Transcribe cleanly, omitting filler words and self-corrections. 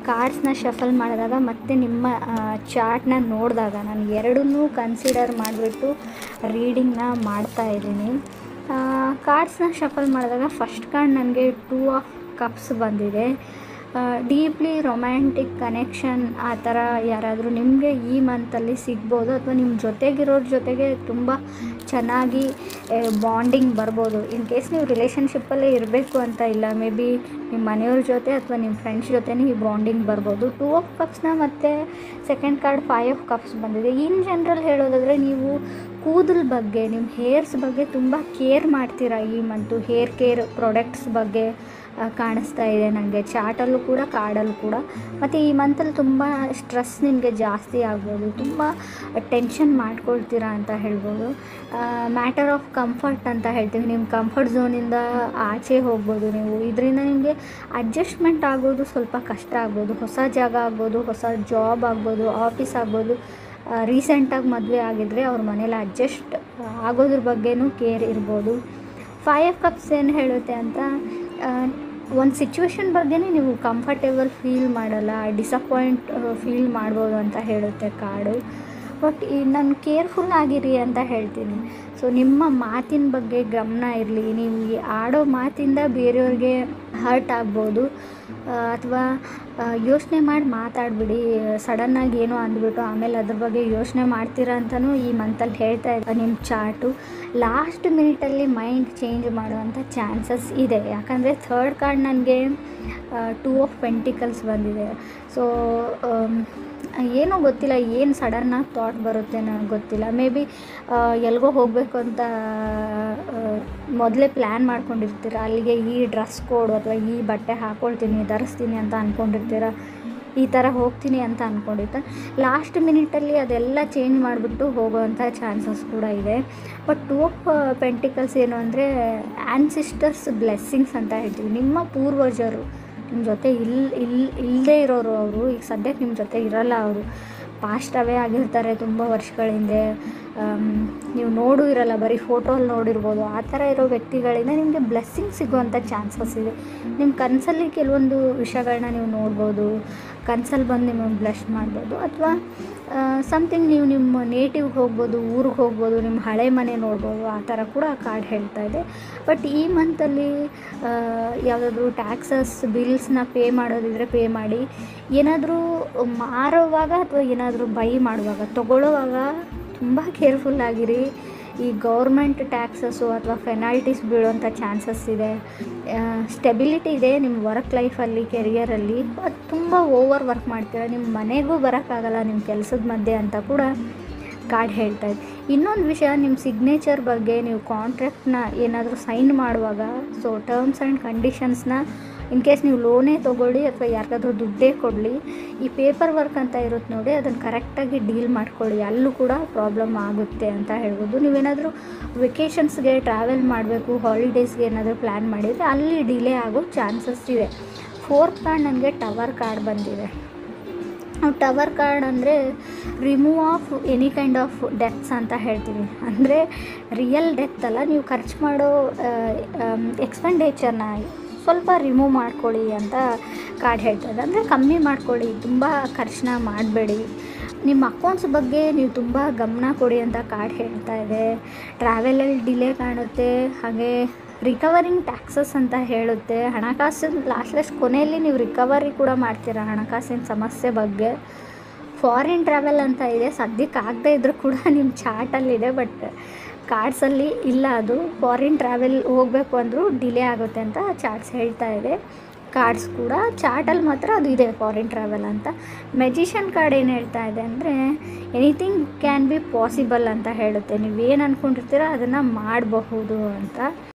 ಕಾರ್ಡ್ಸ್ನ shuffle ಮಾಡಿದಾಗ ಮತ್ತು ನಿಮ್ಮ ಚಾರ್ಟ್ನ ನೋಡಿದಾಗ ನಾನು ಎರಡನ್ನೂ ಕನ್ಸಿಡರ್ ಮಾಡಿಬಿಟ್ಟು ರೀಡಿಂಗ್ನ ಮಾಡ್ತಾಯಿದ್ದೀನಿ. ಕಾರ್ಡ್ಸ್ನ ಶಫಲ್ ಮಾಡಿದಾಗ ಫಸ್ಟ್ ಕಾರ್ಡ್ ನನಗೆ 2 ಆಫ್ ಕಪ್ಸ್ ಬಂದಿದೆ. ಡೀಪ್ಲಿ ರೊಮ್ಯಾಂಟಿಕ್ ಕನೆಕ್ಷನ್ ಆ ಥರ ಯಾರಾದರೂ ನಿಮಗೆ ಈ ಮಂತಲ್ಲಿ ಸಿಗ್ಬೋದು, ಅಥವಾ ನಿಮ್ಮ ಜೊತೆಗಿರೋರ ಜೊತೆಗೆ ತುಂಬ ಚೆನ್ನಾಗಿ ಬಾಂಡಿಂಗ್ ಬರ್ಬೋದು. ಇನ್ ಕೇಸ್ ನೀವು ರಿಲೇಷನ್ಶಿಪ್ಪಲ್ಲೇ ಇರಬೇಕು ಅಂತ ಇಲ್ಲ, ಮೇ ಬಿ ನಿಮ್ಮ ಮನೆಯವ್ರ ಜೊತೆ ಅಥವಾ ನಿಮ್ಮ ಫ್ರೆಂಡ್ಸ್ ಜೊತೆನೇ ಈ ಬಾಂಡಿಂಗ್ ಬರ್ಬೋದು. 2 ಆಫ್ ಕಪ್ಸ್ನ ಮತ್ತು ಸೆಕೆಂಡ್ ಕಾರ್ಡ್ 5 ಆಫ್ ಕಪ್ಸ್ ಬಂದಿದೆ. ಇನ್ ಜನರಲ್ ಹೇಳೋದಾದರೆ ನೀವು ಕೂದಲ ಬಗ್ಗೆ, ನಿಮ್ಮ ಹೇರ್ಸ್ ಬಗ್ಗೆ ತುಂಬ ಕೇರ್ ಮಾಡ್ತೀರಾ ಈ ಮಂತು. ಹೇರ್ ಕೇರ್ ಪ್ರಾಡಕ್ಟ್ಸ್ ಬಗ್ಗೆ ಕಾಣಿಸ್ತಾ ಇದೆ ನನಗೆ ಚಾರ್ಟಲ್ಲೂ ಕೂಡ, ಕಾರ್ಡಲ್ಲೂ ಕೂಡ. ಮತ್ತು ಈ ಮಂತಲ್ಲಿ ತುಂಬ ಸ್ಟ್ರೆಸ್ ನಿಮಗೆ ಜಾಸ್ತಿ ಆಗ್ಬೋದು, ತುಂಬ ಟೆನ್ಷನ್ ಮಾಡ್ಕೊಳ್ತೀರಾ ಅಂತ ಹೇಳ್ಬೋದು. ಮ್ಯಾಟರ್ ಆಫ್ ಕಂಫರ್ಟ್ ಅಂತ ಹೇಳ್ತೀವಿ, ನಿಮ್ಮ ಕಂಫರ್ಟ್ ಝೋನಿಂದ ಆಚೆ ಹೋಗ್ಬೋದು ನೀವು. ಇದರಿಂದ ನಿಮಗೆ ಅಡ್ಜಸ್ಟ್ಮೆಂಟ್ ಆಗೋದು ಸ್ವಲ್ಪ ಕಷ್ಟ ಆಗ್ಬೋದು. ಹೊಸ ಜಾಗ ಆಗ್ಬೋದು, ಹೊಸ ಜಾಬ್ ಆಗ್ಬೋದು, ಆಫೀಸ್ ಆಗ್ಬೋದು. ರೀಸೆಂಟಾಗಿ ಮದುವೆ ಆಗಿದ್ದರೆ ಅವ್ರ ಮನೇಲಿ ಅಡ್ಜಸ್ಟ್ ಆಗೋದ್ರ ಬಗ್ಗೆನೂ ಕೇರ್ ಇರ್ಬೋದು. 5 ಆಫ್ ಕಪ್ಸ್ ಏನು ಹೇಳುತ್ತೆ ಅಂತ, ಒಂದು ಸಿಚುವೇಶನ್ ಬಗ್ಗೆನೇ ನೀವು ಕಂಫರ್ಟೇಬಲ್ ಫೀಲ್ ಮಾಡಲ್ಲ, ಡಿಸಪಾಯಿಂಟ್ ಫೀಲ್ ಮಾಡ್ಬೋದು ಅಂತ ಹೇಳುತ್ತೆ ಕಾರ್ಡು. ಬಟ್ ನಾನು ಕೇರ್ಫುಲ್ ಆಗಿರಿ ಅಂತ ಹೇಳ್ತೀನಿ. ಸೊ ನಿಮ್ಮ ಮಾತಿನ ಬಗ್ಗೆ ಗಮನ ಇರಲಿ. ನೀವು ಆಡೋ ಮಾತಿಂದ ಬೇರೆಯವ್ರಿಗೆ ಹರ್ಟ್ ಆಗ್ಬೋದು, ಅಥವಾ ಯೋಚನೆ ಮಾಡಿ ಮಾತಾಡಿಬಿಡಿ. ಸಡನ್ನಾಗಿ ಏನೋ ಅಂದ್ಬಿಟ್ಟು ಆಮೇಲೆ ಅದ್ರ ಬಗ್ಗೆ ಯೋಚನೆ ಮಾಡ್ತೀರಾ ಅಂತಲೂ ಈ ಮಂತಲ್ಲಿ ಹೇಳ್ತಾ ಇದ್ದೆ. ನಿಮ್ಮ ಚಾರ್ಟು ಲಾಸ್ಟ್ ಮಿನಿಟಲ್ಲಿ ಮೈಂಡ್ ಚೇಂಜ್ ಮಾಡುವಂಥ ಚಾನ್ಸಸ್ ಇದೆ. ಯಾಕಂದರೆ ಥರ್ಡ್ ಕಾರ್ಡ್ ನನಗೆ 2 ಆಫ್ ಪೆಂಟಿಕಲ್ಸ್ ಬಂದಿದೆ. ಸೊ ಏನೋ ಗೊತ್ತಿಲ್ಲ, ಏನು ಸಡನ್ನಾಗಿ ಥಾಟ್ ಬರುತ್ತೆ ನನಗೆ ಗೊತ್ತಿಲ್ಲ. ಮೇ ಬಿ ಎಲ್ಲಿಗೋ ಹೋಗಬೇಕು ಅಂತ ಮೊದಲೇ ಪ್ಲ್ಯಾನ್ ಮಾಡ್ಕೊಂಡಿರ್ತೀರ. ಅಲ್ಲಿಗೆ ಈ ಡ್ರೆಸ್ ಕೋಡು ಅಥವಾ ಈ ಬಟ್ಟೆ ಹಾಕ್ಕೊಳ್ತೀನಿ, ಧರಿಸ್ತೀನಿ ಅಂತ ಅಂದ್ಕೊಂಡಿರ್ತೀರ. ಈ ಥರ ಹೋಗ್ತೀನಿ ಅಂತ ಅಂದ್ಕೊಂಡಿರ್ತಾರೆ. ಲಾಸ್ಟ್ ಮಿನಿಟಲ್ಲಿ ಅದೆಲ್ಲ ಚೇಂಜ್ ಮಾಡಿಬಿಟ್ಟು ಹೋಗೋವಂಥ ಚಾನ್ಸಸ್ ಕೂಡ ಇದೆ. ಬಟ್ 2 ಆಫ್ ಪೆಂಟಿಕಲ್ಸ್ ಏನು ಅಂದರೆ ಆ್ಯನ್ಸಿಸ್ಟರ್ಸ್ ಬ್ಲೆಸ್ಸಿಂಗ್ಸ್ ಅಂತ ಹೇಳ್ತೀವಿ. ನಿಮ್ಮ ಪೂರ್ವಜರು ನಿಮ್ಮ ಜೊತೆ ಇಲ್ಲದೇ ಇರೋರು, ಅವರು ಈಗ ಸದ್ಯಕ್ಕೆ ನಿಮ್ಮ ಜೊತೆ ಇರೋಲ್ಲ, ಅವರು ಪಾಸ್ಟ್ ಅವೇ ಆಗಿರ್ತಾರೆ ತುಂಬ ವರ್ಷಗಳ ಹಿಂದೆ. ನೀವು ನೋಡೂ ಇರಲ್ಲ, ಬರೀ ಫೋಟೋಲ್ಲಿ ನೋಡಿರ್ಬೋದು. ಆ ಥರ ಇರೋ ವ್ಯಕ್ತಿಗಳಿಂದ ನಿಮಗೆ ಬ್ಲೆಸ್ಸಿಂಗ್ ಸಿಗುವಂಥ ಚಾನ್ಸಸ್ ಇದೆ. ನಿಮ್ಮ ಕನಸಲ್ಲಿ ಕೆಲವೊಂದು ವಿಷಯಗಳನ್ನ ನೀವು ನೋಡ್ಬೋದು, ಕನಸಲ್ಲಿ ಬಂದು ನಿಮಗೆ ಬ್ಲೆಸ್ ಮಾಡ್ಬೋದು. ಅಥವಾ ಸಮಥಿಂಗ್ ನೀವು ನಿಮ್ಮ ನೇಟಿವ್ಗೆ ಹೋಗ್ಬೋದು, ಊರಿಗೆ ಹೋಗ್ಬೋದು, ನಿಮ್ಮ ಹಳೆ ಮನೆ ನೋಡ್ಬೋದು. ಆ ಥರ ಕೂಡ ಕಾರ್ಡ್ ಹೇಳ್ತಾ ಇದೆ. ಬಟ್ ಈ ಮಂತಲ್ಲಿ ಯಾವುದಾದ್ರೂ ಟ್ಯಾಕ್ಸಸ್ ಬಿಲ್ಸ್ನ ಪೇ ಮಾಡೋದಿದ್ರೆ ಪೇ ಮಾಡಿ. ಏನಾದರೂ ಮಾರುವಾಗ ಅಥವಾ ಏನಾದರೂ ಬೈ ಮಾಡುವಾಗ, ತೊಗೊಳ್ಳೋವಾಗ ತುಂಬ ಕೇರ್ಫುಲ್ಲಾಗಿರಿ. ಈ ಗೌರ್ಮೆಂಟ್ ಟ್ಯಾಕ್ಸಸ್ಸು ಅಥವಾ ಪೆನಾಲ್ಟೀಸ್ ಬೀಳುವಂಥ ಚಾನ್ಸಸ್ ಇದೆ. ಸ್ಟೆಬಿಲಿಟಿ ಇದೆ ನಿಮ್ಮ ವರ್ಕ್ ಲೈಫಲ್ಲಿ, ಕೆರಿಯರಲ್ಲಿ. ಅದು ತುಂಬ ಓವರ್ ವರ್ಕ್ ಮಾಡ್ತೀರ, ನಿಮ್ಮ ಮನೆಗೂ ಬರೋಕ್ಕಾಗಲ್ಲ ನಿಮ್ಮ ಕೆಲಸದ ಮಧ್ಯೆ ಅಂತ ಕೂಡ ಕಾರ್ಡ್ ಹೇಳ್ತಾ ಇದೆ. ಇನ್ನೊಂದು ವಿಷಯ, ನಿಮ್ಮ ಸಿಗ್ನೇಚರ್ ಬಗ್ಗೆ, ನೀವು ಕಾಂಟ್ರಾಕ್ಟ್ನ ಏನಾದರೂ ಸೈನ್ ಮಾಡುವಾಗ, ಸೊ ಟರ್ಮ್ಸ್ ಆ್ಯಂಡ್ ಕಂಡೀಷನ್ಸ್ನ ಇನ್ ಕೇಸ್ ನೀವು ಲೋನೇ ತೊಗೊಳ್ಳಿ ಅಥವಾ ಯಾರಿಗಾದ್ರೂ ದುಡ್ಡೇ ಕೊಡಲಿ, ಈ ಪೇಪರ್ ವರ್ಕ್ ಅಂತ ಇರುತ್ತೆ ನೋಡಿ, ಅದನ್ನು ಕರೆಕ್ಟಾಗಿ ಡೀಲ್ ಮಾಡ್ಕೊಳ್ಳಿ. ಅಲ್ಲೂ ಕೂಡ ಪ್ರಾಬ್ಲಮ್ ಆಗುತ್ತೆ ಅಂತ ಹೇಳ್ಬೋದು. ನೀವೇನಾದರೂ ವೆಕೇಷನ್ಸ್ಗೆ ಟ್ರಾವೆಲ್ ಮಾಡಬೇಕು, ಹಾಲಿಡೇಸ್ಗೆ ಏನಾದರೂ ಪ್ಲ್ಯಾನ್ ಮಾಡಿದರೆ ಅಲ್ಲಿ ಡಿಲೇ ಆಗೋ ಚಾನ್ಸಸ್ ಇದೆ. 4th ಕಾರ್ಡ್ ನನಗೆ ಟವರ್ ಕಾರ್ಡ್ ಬಂದಿದೆ. ಟವರ್ ಕಾರ್ಡ್ ಅಂದರೆ remove of any kind of deaths ಅಂತ ಹೇಳ್ತೀವಿ. ಅಂದರೆ ರಿಯಲ್ ಡೆತ್ ಅಲ್ಲ, ನೀವು ಖರ್ಚು ಮಾಡೋ ಎಕ್ಸ್ಪೆಂಡಿಚರ್ನ ಸ್ವಲ್ಪ ರಿಮೂವ್ ಮಾಡ್ಕೊಳ್ಳಿ ಅಂತ ಕಾರ್ಡ್ ಹೇಳ್ತಾಯಿದೆ. ಅಂದರೆ ಕಮ್ಮಿ ಮಾಡ್ಕೊಳ್ಳಿ, ತುಂಬ ಖರ್ಚನ್ನ ಮಾಡಬೇಡಿ. ನಿಮ್ಮ ಅಕೌಂಟ್ಸ್ ಬಗ್ಗೆ ನೀವು ತುಂಬ ಗಮನ ಕೊಡಿ ಅಂತ ಕಾರ್ಡ್ ಹೇಳ್ತಾ ಇದೆ. ಟ್ರಾವೆಲಲ್ಲಿ ಡಿಲೇ ಕಾಣುತ್ತೆ, ಹಾಗೆ ರಿಕವರಿಂಗ್ ಟ್ಯಾಕ್ಸಸ್ ಅಂತ ಹೇಳುತ್ತೆ. ಹಣಕಾಸಿನ ಲಾಸ್ಟ್ ಕೊನೆಯಲ್ಲಿ ನೀವು ರಿಕವರಿ ಕೂಡ ಮಾಡ್ತೀರಾ ಹಣಕಾಸಿನ ಸಮಸ್ಯೆ ಬಗ್ಗೆ. ಫಾರಿನ್ ಟ್ರಾವೆಲ್ ಅಂತ ಇದೆ, ಸದ್ಯಕ್ಕೆ ಆಗದೇ ಇದ್ರೂ ಕೂಡ ನಿಮ್ಮ ಚಾರ್ಟಲ್ಲಿದೆ, ಬಟ್ ಕಾರ್ಡ್ಸಲ್ಲಿ ಇಲ್ಲ. ಅದು ಫಾರಿನ್ ಟ್ರಾವೆಲ್ ಹೋಗಬೇಕು ಅಂದರೂ ಡಿಲೇ ಆಗುತ್ತೆ ಅಂತ ಚಾರ್ಟ್ಸ್ ಹೇಳ್ತಾ ಇದೆ. ಕಾರ್ಡ್ಸ್ ಕೂಡ ಚಾರ್ಟಲ್ಲಿ ಮಾತ್ರ ಅದು ಇದೆ, ಫಾರಿನ್ ಟ್ರಾವೆಲ್ ಅಂತ. ಮೆಜಿಷಿಯನ್ ಕಾರ್ಡ್ ಏನು ಹೇಳ್ತಾ ಇದೆ ಅಂದರೆ ಎನಿಥಿಂಗ್ ಕ್ಯಾನ್ ಬಿ ಪಾಸಿಬಲ್ ಅಂತ ಹೇಳುತ್ತೆ. ನೀವೇನು ಅಂದ್ಕೊಂಡಿರ್ತೀರ ಅದನ್ನು ಮಾಡಬಹುದು ಅಂತ.